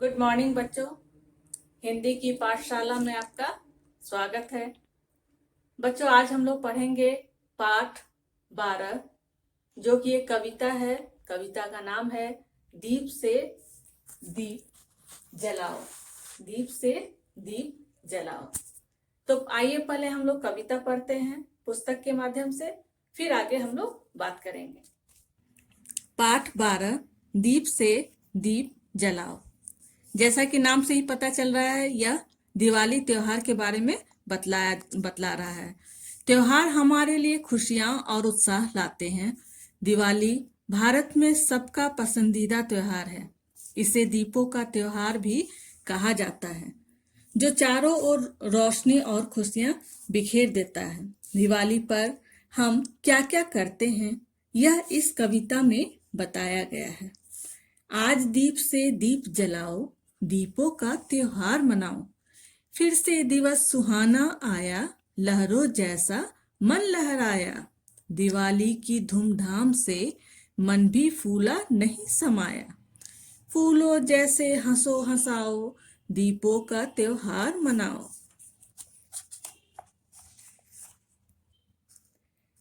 Good morning बच्चों। हिंदी की पाठशाला में आपका स्वागत है। बच्चों, आज हम लोग पढ़ेंगे पाठ 12, जो कि एक कविता है। कविता का नाम है दीप से दीप जलाओ। दीप से दीप जलाओ। तो आइए पहले हम लोग कविता पढ़ते हैं पुस्तक के माध्यम से, फिर आगे हम लोग बात करेंगे। पाठ 12, दीप से दीप जलाओ। जैसा कि नाम से ही पता चल रहा है, यह दिवाली त्योहार के बारे में बतला रहा है। त्योहार हमारे लिए खुशियां और उत्साह लाते हैं। दिवाली भारत में सबका पसंदीदा त्योहार है। इसे दीपों का त्योहार भी कहा जाता है, जो चारों ओर रोशनी और खुशियां बिखेर देता है। दिवाली पर हम क्या क्या करते हैं, यह इस कविता में बताया गया है। आज दीप से दीप जलाओ, दीपों का त्योहार मनाओ। फिर से दिवस सुहाना आया, लहरों जैसा मन लहराया। दिवाली की धूमधाम से मन भी फूला नहीं समाया। फूलों जैसे हंसो हंसाओ, दीपों का त्योहार मनाओ।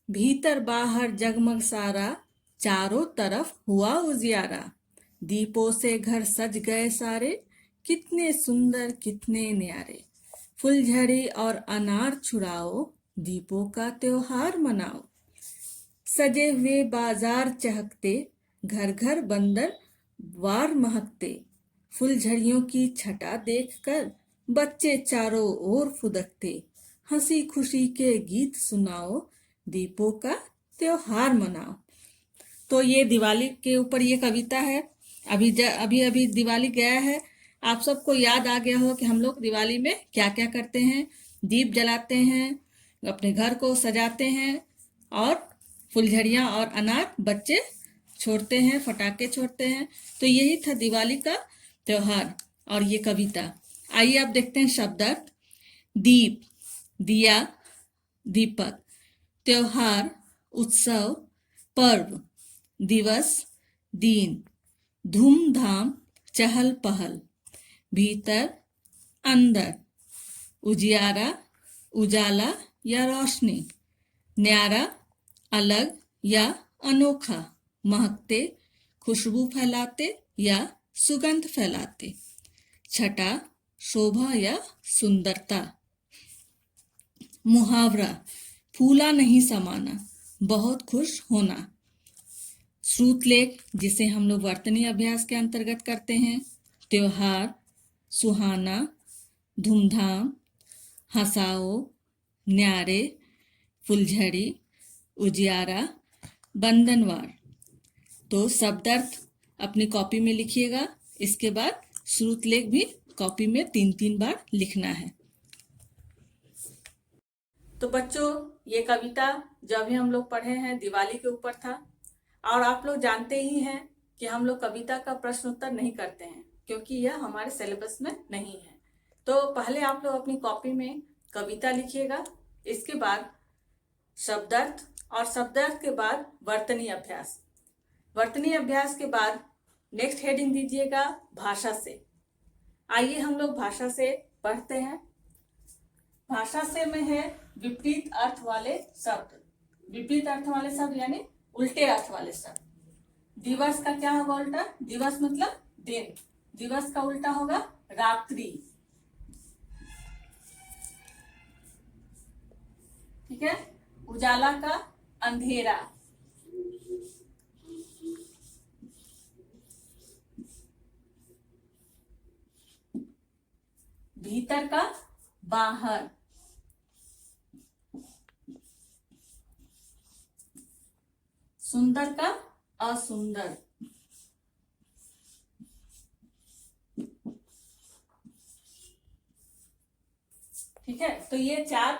भीतर बाहर जगमग सारा, चारों तरफ हुआ उजियारा। दीपों से घर सज गए सारे, कितने सुंदर कितने न्यारे। फुलझड़ी और अनार छुड़ाओ, दीपों का त्योहार मनाओ। सजे हुए बाजार चहकते, घर घर बंदर वार महकते। फुलझड़ियों की छटा देखकर बच्चे चारों ओर फुदकते। हंसी खुशी के गीत सुनाओ, दीपों का त्योहार मनाओ। तो ये दिवाली के ऊपर ये कविता है। अभी अभी दिवाली गया है। आप सबको याद आ गया हो कि हम लोग दिवाली में क्या क्या करते हैं। दीप जलाते हैं, अपने घर को सजाते हैं और फुलझड़ियाँ और अनार बच्चे छोड़ते हैं, फटाके छोड़ते हैं। तो यही था दिवाली का त्योहार और ये कविता। आइए अब देखते हैं शब्दार्थ। दीप, दिया, दीपक। त्योहार, उत्सव, पर्व। दिवस, दिन। धूमधाम, चहल पहल। भीतर, अंदर। उजियारा, उजाला या रोशनी। न्यारा, अलग या अनोखा। महकते, खुशबू फैलाते या सुगंध फैलाते। छटा, शोभा या सुंदरता। मुहावरा, फूला नहीं समाना, बहुत खुश होना। श्रुतलेख, जिसे हम लोग वर्तनी अभ्यास के अंतर्गत करते हैं। त्योहार, सुहाना, धूमधाम, हंसाओ, न्यारे, फुलझड़ी, उजियारा, बंधनवार। तो शब्दार्थ अपनी कॉपी में लिखिएगा। इसके बाद श्रुतलेख भी कॉपी में 3-3 बार लिखना है। तो बच्चों, ये कविता जो अभी हम लोग पढ़े हैं दिवाली के ऊपर था। और आप लोग जानते ही हैं कि हम लोग कविता का प्रश्न उत्तर नहीं करते हैं, क्योंकि यह हमारे सिलेबस में नहीं है। तो पहले आप लोग अपनी कॉपी में कविता लिखिएगा, इसके बाद शब्दार्थ और शब्दार्थ के बाद वर्तनी अभ्यास। वर्तनी अभ्यास के बाद नेक्स्ट हेडिंग दीजिएगा भाषा से। आइए हम लोग भाषा से पढ़ते हैं। भाषा से में है विपरीत अर्थ वाले शब्द। विपरीत अर्थ वाले शब्द यानी उल्टे अर्थ वाले शब्द। दिवस का क्या होगा उल्टा? दिवस मतलब दिन। दिवस का उल्टा होगा रात्रि। ठीक है। उजाला का अंधेरा। भीतर का बाहर। सुंदर का असुंदर। ठीक है। तो ये 4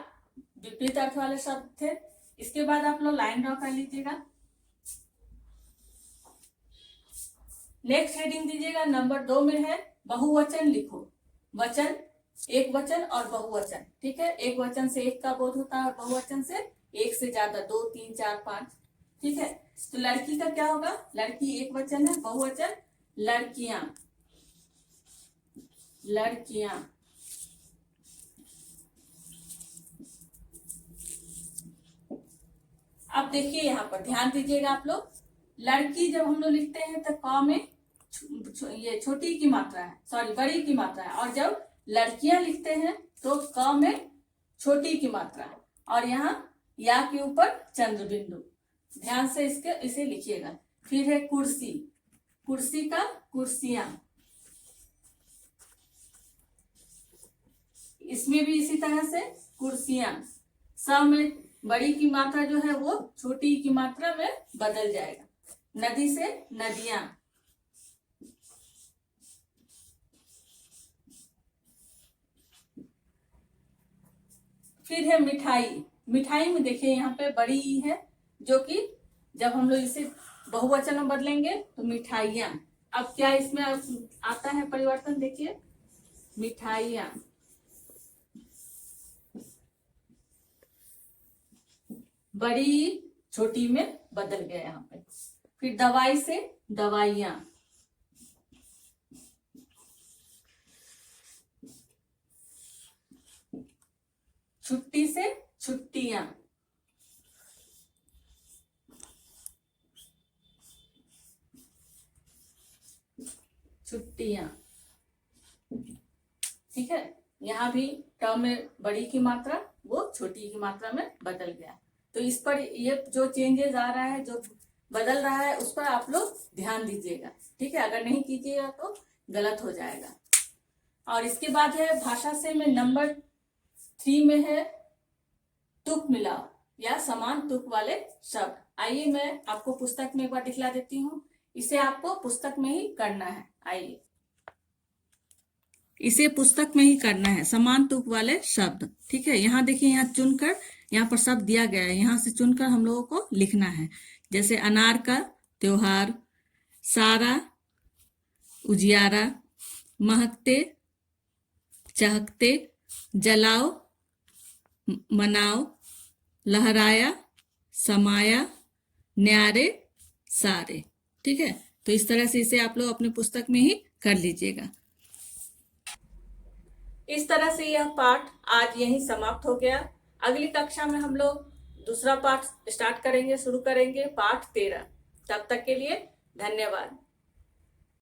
विपरीत अर्थ वाले शब्द थे। इसके बाद आप लोग लाइन ड्रॉ कर लीजिएगा। नेक्स्ट हेडिंग दीजिएगा नंबर 2 में है बहुवचन लिखो। वचन, एक वचन और बहुवचन। ठीक है। एक वचन से एक का बोध होता है और बहुवचन से एक से ज्यादा, 2, 3, 4, 5। ठीक है। तो लड़की का क्या होगा? लड़की एक वचन है, बहुवचन लड़कियां। लड़कियां। अब देखिए यहाँ पर ध्यान दीजिएगा आप लोग, लड़की जब हम लोग लिखते हैं तो क में ये छोटी की मात्रा है, सॉरी बड़ी की मात्रा है, और जब लड़कियां लिखते हैं तो क में छोटी की मात्रा है, और यहाँ या के ऊपर चंद्र बिंदु। ध्यान से इसे लिखिएगा। फिर है कुर्सी, कुर्सी का कुर्सियां, इसमें भी इसी तरह से कुर्सियां। स में बड़ी की मात्रा जो है वो छोटी की मात्रा में बदल जाएगा। नदी से नदियां, फिर है मिठाई। मिठाई में देखिए यहाँ पे बड़ी ई है, जो कि जब हम लोग इसे बहुवचन में बदलेंगे तो मिठाइयां। अब क्या इसमें आता है परिवर्तन, देखिए मिठाइयां, बड़ी छोटी में बदल गया यहाँ पे। फिर दवाई से दवाइयां, छुट्टी से छुट्टियां, छुट्टियां। ठीक है, यहाँ भी ट में बड़ी की मात्रा वो छोटी की मात्रा में बदल गया। तो इस पर ये जो चेंजेस आ रहा है, जो बदल रहा है, उस पर आप लोग ध्यान दीजिएगा। ठीक है, अगर नहीं कीजिएगा तो गलत हो जाएगा। और इसके बाद है भाषा से में नंबर 3 में है तुक मिलाओ या समान तुक वाले शब्द। आइए मैं आपको पुस्तक में एक बार दिखला देती हूँ। इसे आपको पुस्तक में ही करना है। आइए, इसे पुस्तक में ही करना है, समान तुक वाले शब्द। ठीक है, यहाँ देखिए, यहाँ चुनकर यहाँ पर शब्द दिया गया है, यहाँ से चुनकर हम लोगों को लिखना है। जैसे अनार का त्योहार, सारा उजियारा, महकते चहकते, जलाओ मनाओ, लहराया समाया, न्यारे सारे। ठीक है, तो इस तरह से इसे आप लोग अपने पुस्तक में ही कर लीजिएगा। इस तरह से यह पाठ आज यहीं समाप्त हो गया। अगली कक्षा में हम लोग दूसरा पाठ स्टार्ट करेंगे, शुरू करेंगे, पाठ 13। तब तक के लिए धन्यवाद।